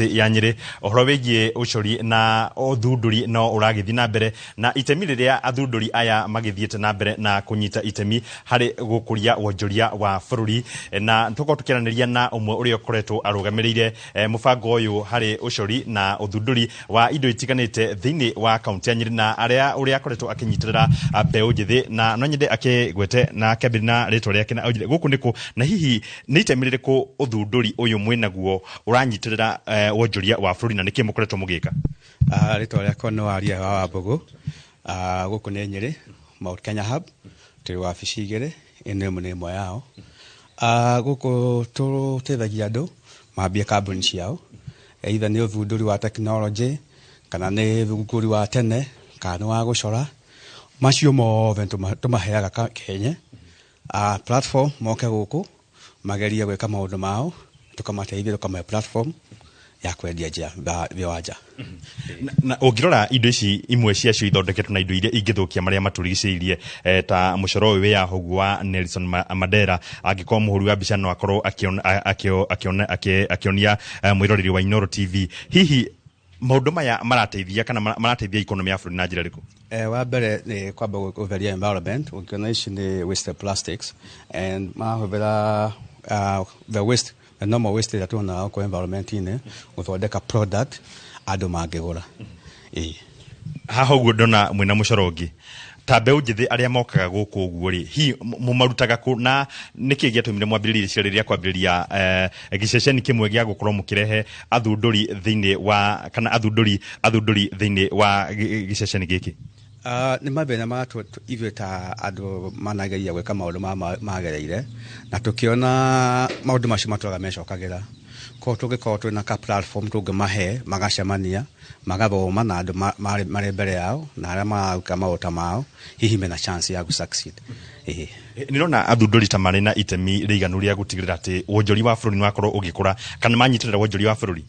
kaunti ya Nyeri ohoro wigie ucori na othunduri no uragithi na mbere na itemi riria athunduri aya magithiete na mbere na kunyita itemi hari gukuria wonjoria wa bururi na tuko tukiraniria na umwe uri okoretwo arugamirire mubango uyu hari ucori na uthunduri wa indo itiganite thiini wa kaunti ya Nyeri na aria uri akoretwo akinyitirira mbeu njithi na no nyende akigwete na kabirina ritwa riake na aujire guku niku na hihi ni itemi ririku uthunduri uyu mwinaguo uranyitirira wonjoria wa bururi na niki mukoretwo mugika ritwa riakwa no aria wa Wambugu guku ni Nyeri Mount Kenya Hub turi wabici igire ene munemo yao guku tutethagia andu mambia kambuni ciao either ni uthunduri wa technology kana ni uthunduri wa tene kana wa gucora macio mothe tumaheaga Kenya platform moke guku mageria gweka maundu mao tukamateithia tukamahe platform ya kwendia nja viwanja na ungirora indo ici imwe ciacio ithondeketwo na indo iria ingithukia maria maturigiceirie ta mucoro uyu ya hogu wa Nelson Mandela angikwa muhuri wa mbica no akorwo akionia mwiroreri wa Inooro TV hihi maundu maya marateithia kana marateithia economy ya bururi na njira riku wa mbere ni kwamba gutheria environment ukiona ici ni waste plastics and mahuvira the waste the normal waste that tuna kwa environment ine uthondeka product andu mangigura haha uguo ndona mwina mucorongi ta mbeu njithi aria mokaga guku uguo ri hi mumarutaga ku na niki giatumire mwambiririe ciria kwambiriria giceceni kimwe gia gukorwo mukirehe athunduri thiini wa kana athunduri thiini wa giceceni giki ni mabena matu ivyo ta andu manageria gweka maundu magereire na tukiona maundu macio maturaga mecokagira ko tugikorwo twina ka platform tungemahe magacemania magathoma na andu mari mbere yao na aria marauka mauta mao hihi mena chance ya gusucceed nirona athunduri ta mari na itemi riganu ria gutigirira ati wonjori wa bururi wakorwo ugikura kana manyitirira wonjori wa bururi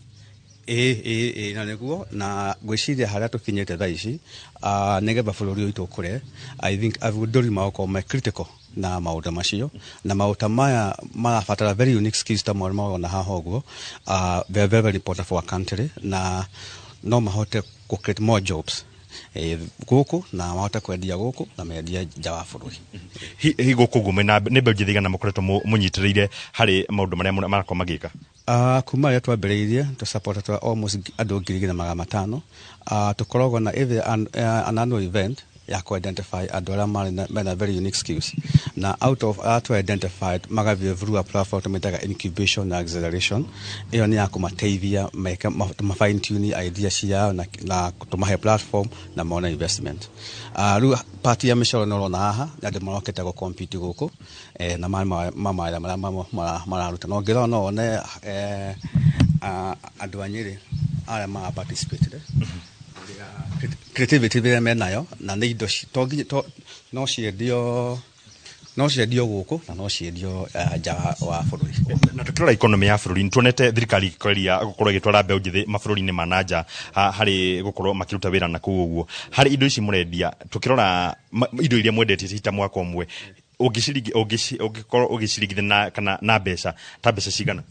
na niguo na gwiciria haria tukinyete thaici nigetha bururi uitu kure I think athunduri mako me critical na maundu macio na maundu maya marabatara very unique skills ta mwana maona haha uguo very important for a country na no mahote ku create more jobs guku na mahote kwendia guku na mendia nja wa bururi hi guku gumena ni mbe njithiga na mukoretwo munyitirire hari maundu maria marako magika kuma ria twambiriirie tu support to almost andu 5,000 tukoragwo na an annual event ya ku identify andu aria mena very unique skills na out of to identified magavie through a platform tumetaga incubation na acceleration iyo ni ya kumateithia ma fine tune ideas ciao na tumahe platform na mona investment ru party ya mishoro no na haha andu maroketa go compete guku na mararuta no ngiro no ne andu anyiri aria ma participate creativity vile menayo na ni indo no ciendio guku na no ciendio nja wa bururi na tukirora economy ya bururi ntuonete thirikari kweria gukorwo igitwara mbeu njithi mabururi-ini ma nanja hari gukorwo makiruta wira na kuu uguo hari indo ici murendia tukirora indo iria mwendetie cita mwaka umwe ungikorwo ugicirigithia na kana na mbeca ta mbeca cigana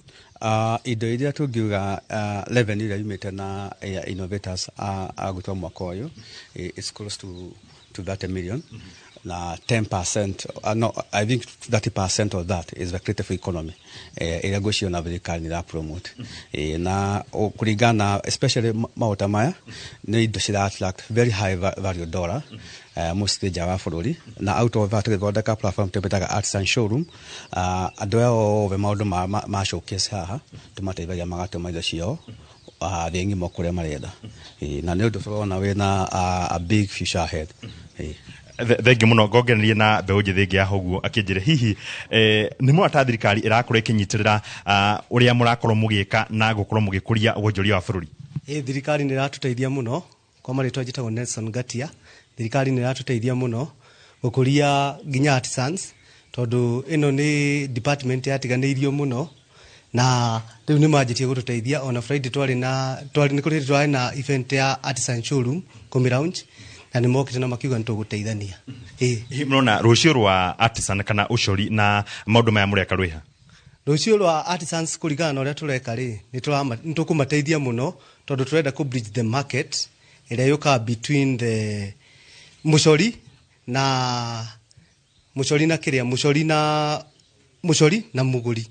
indo iria tungiuga revenue iria yumite na innovators agutwa mwaka uyu it's close to 30 million na 10% no I think 30% of that is the creative economy iria gocio na thirikari ni promote na kuringana especially mauta maya ni indo cira attract very high value dollar mostly nja wa bururi na out of that githondeka platform tubetaga arts and showroom andu ao ve maundu ma showcase haha tumateithagia magatuma indo ciao thengi mokure marenda na ni undu turona wina a big future ahead thengi muno ngogererie na mbeu njithi ngi ya hoguo akinjire hihi ni mu ata thirikari irakora ikinyitirira uria murakorwo mugika na gukorwo mugikuria wonjoria wa bururi thirikari ni ratuteithia muno kwa maritwa jitagwo Nelson Gatia thirikari ni ratuteithia muno gukuria ginya artisans tondu ino ni department yatiganirio muno na riu ni manjitie gututeithia ona Friday twari na event ya artisan showroom Komi na ni mokite na makiuga nituguteithania mrona rucio rwa artisan kana ucori na maundu maya mureka rwiha Rucio rwa artisans kurigana na uria tureka ri ni tukumateithia muno tondu turenda ku bridge the market ira yuka between the mucori na muguri.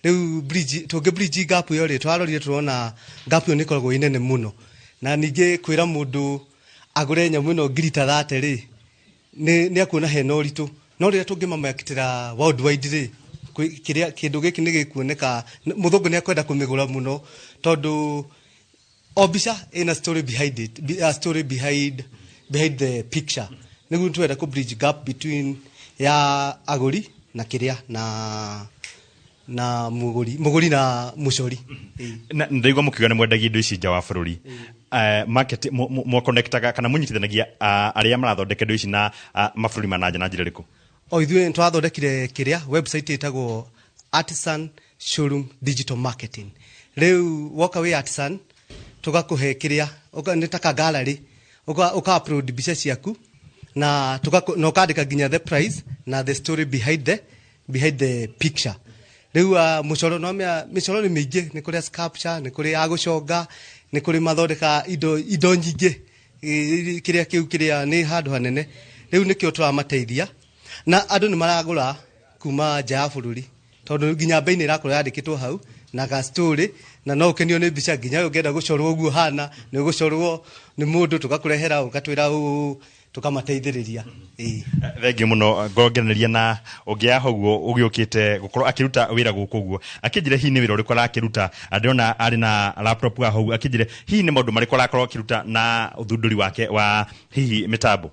Riu bridge tunge bridge gap yo ri twarorire turona gap yo nikoragwo inene muno na ninge kwira mundu agure nyamu ino ngiri ta 30 ri ni akuona hena uritu no rire tungimamakitira worldwide ri kiria kindu giki ni gikuoneka muthungu ni akwenda kumigura muno tondu obisha in a story behind it, a story behind the picture. Niguo twenda ku bridge gap between ya aguri na kiria na muguri na mucori. Na ndigwa mukiga ni mwendagia indo ici nja wa bururi. Market mo connectaga kana munyitithanagia aria marathondeka indo ici na mabũrũri mananja na njĩra ĩrĩkũ? O ithuĩ twathondekire kiria website itagwo Artisan Showroom Digital Marketing. Riu woka we artisan tugakuhe kiria nitaka gallery uka upload bica ciaku na ukandika ginya the price na the story behind the picture. Riu mucoro no micoro ni mingi, ni kuri sculpture, ni kuri aguconga, ni kuri mathondeka indo nyingi kiria kiu kiria ni handu hanene. Riu nikio turamateithia na andu ni maragura kuma nja ya bururi tondu ginya bei ni irakorwo yandikitwo hau na ga story na no ukenio ni bica ginya ungenda gucorwo uguo hana ni gucorwo ni mundu tugakurehera ugatwira tukamateithiriria. Thengi muno ngogeneria na ungia hoguo ugiukite gukorwo akiruta wira guku uguo akinjire hi ni wira uriku arakiruta ndiona ari na laptop wa hoguo akinjire hi ni maundu mariko arakorwo akiruta na uthunduri wake wa hihi mitambo.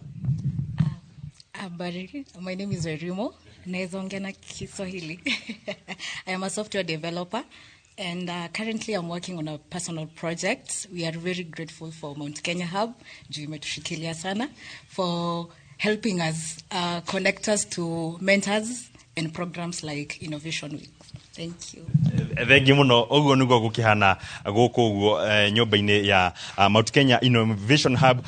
Habari, my name is Werimo. Naweza ongea na Kiswahili. I am a software developer and currently I'm working on a personal project. We are very grateful for Mount Kenya Hub, juu imetushikilia sana, for helping us connect us to mentors and programs like Innovation Week. Thank you. Thengi muno uguo niguo gukihana guku uguo nyumba-ini ya Mount Kenya Innovation Hub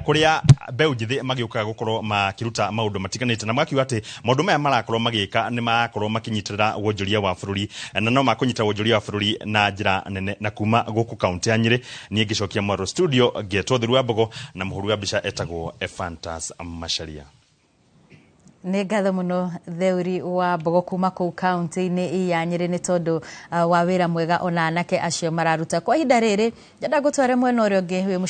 kuria mbeu njithi magiuka gukorwo makiruta maundu matiganite na makiuga ati maundu maya marakorwo magika ni makorwo makinyitira wonjoria wa bururi na no makunyitira wonjoria wa bururi na njira nene na kuma guku kaunti ya Nyeri. Ni ngicokia Moro studio ngetwo Thiru wa Mbogo na muhuru wa mbica etagwo Ephantus Macharia. Nĩ ngatho mũno Theuri wa Mbogo kuma kũu kaunti-inĩ ya Nyeri nĩ tondu wa wĩra mwega ona anake acio mararuta. Kwa ihinda rĩrĩ njenda gũtware mwena ũrĩa ũngĩ